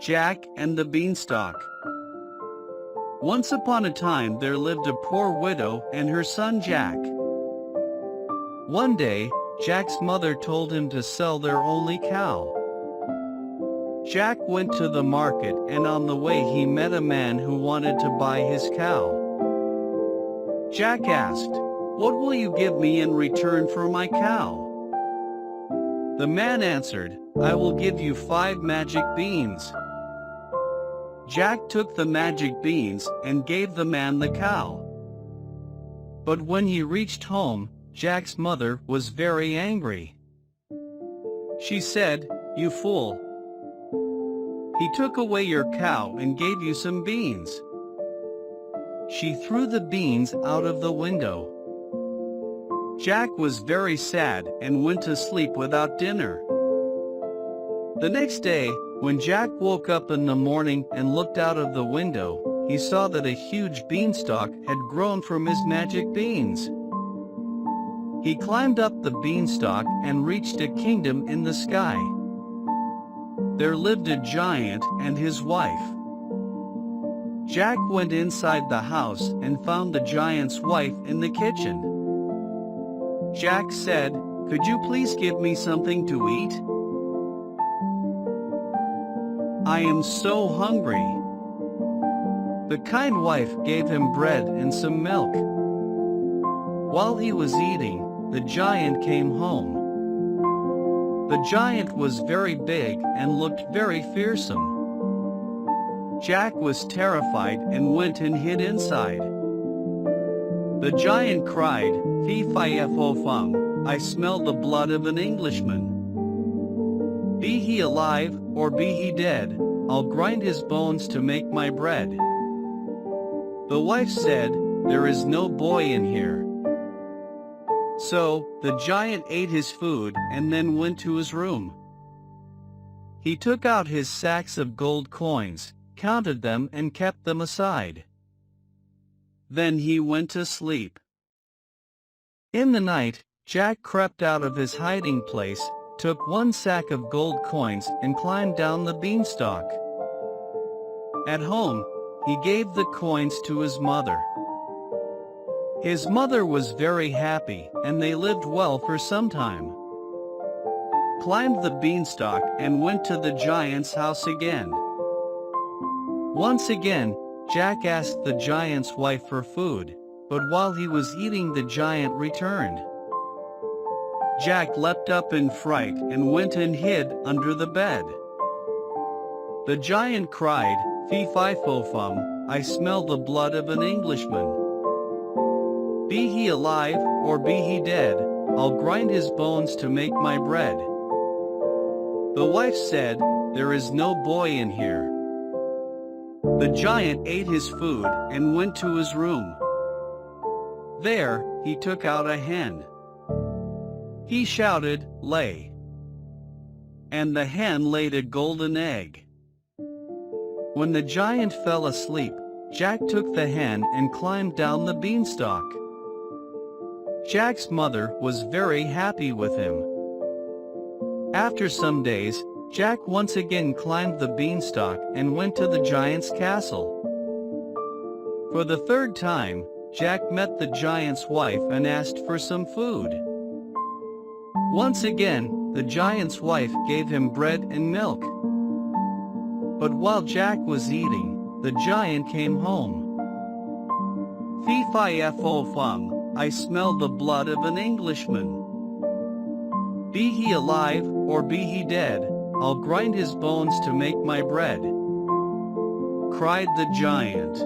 Jack and the Beanstalk. Once upon a time there lived a poor widow and her son Jack. One day, Jack's mother told him to sell their only cow. Jack went to the market and on the way he met a man who wanted to buy his cow. Jack asked, "What will you give me in return for my cow?" The man answered, "I will give you 5 magic beans." Jack took the magic beans and gave the man the cow. But when he reached home, Jack's mother was very angry. She said, "You fool! He took away your cow and gave you some beans." She threw the beans out of the window. Jack was very sad and went to sleep without dinner. The next day, when Jack woke up in the morning and looked out of the window, he saw that a huge beanstalk had grown from his magic beans. He climbed up the beanstalk and reached a kingdom in the sky. There lived a giant and his wife. Jack went inside the house and found the giant's wife in the kitchen. Jack said, "Could you please give me something to eat? I am so hungry." The kind wife gave him bread and some milk. While he was eating, the giant came home. The giant was very big and looked very fearsome. Jack was terrified and went and hid inside. The giant cried, "Fee-fi-fo-fum, I smell the blood of an Englishman. Be he alive, or be he dead, I'll grind his bones to make my bread." The wife said, "There is no boy in here." So, the giant ate his food and then went to his room. He took out his sacks of gold coins, counted them and kept them aside. Then he went to sleep. In the night, Jack crept out of his hiding place, took 1 sack of gold coins and climbed down the beanstalk. At home, he gave the coins to his mother. His mother was very happy and they lived well for some time. Climbed the beanstalk and went to the giant's house again. Once again, Jack asked the giant's wife for food, but while he was eating the giant returned. Jack leapt up in fright and went and hid under the bed. The giant cried, "Fee-fi-fo-fum, I smell the blood of an Englishman. Be he alive, or be he dead, I'll grind his bones to make my bread." The wife said, "There is no boy in here." The giant ate his food and went to his room. There, he took out a hen. He shouted, "Lay!" And the hen laid a golden egg. When the giant fell asleep, Jack took the hen and climbed down the beanstalk. Jack's mother was very happy with him. After some days, Jack once again climbed the beanstalk and went to the giant's castle. For the 3rd time, Jack met the giant's wife and asked for some food. Once again, the giant's wife gave him bread and milk. But while Jack was eating, the giant came home. "Fee-fi-fo-fum, I smell the blood of an Englishman. Be he alive, or be he dead, I'll grind his bones to make my bread," cried the giant.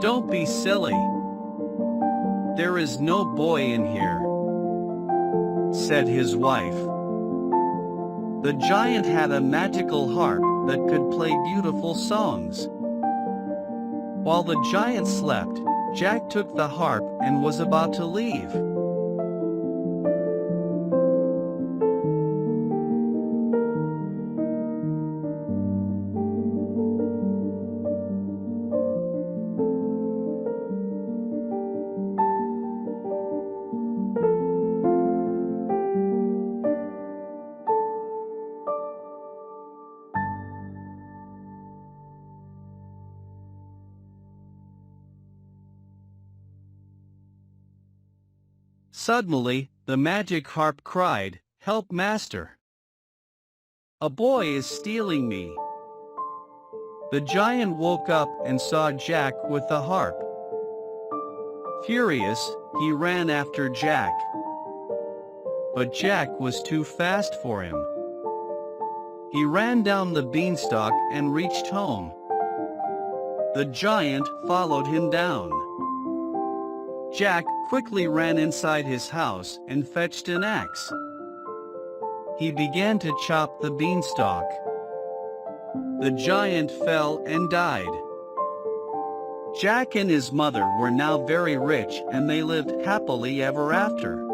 "Don't be silly. There is no boy in here," said his wife. The giant had a magical harp that could play beautiful songs. While the giant slept, Jack took the harp and was about to leave. Suddenly, the magic harp cried, "Help, master! A boy is stealing me." The giant woke up and saw Jack with the harp. Furious, he ran after Jack. But Jack was too fast for him. He ran down the beanstalk and reached home. The giant followed him down. Jack quickly ran inside his house and fetched an axe. He began to chop the beanstalk. The giant fell and died. Jack and his mother were now very rich and they lived happily ever after.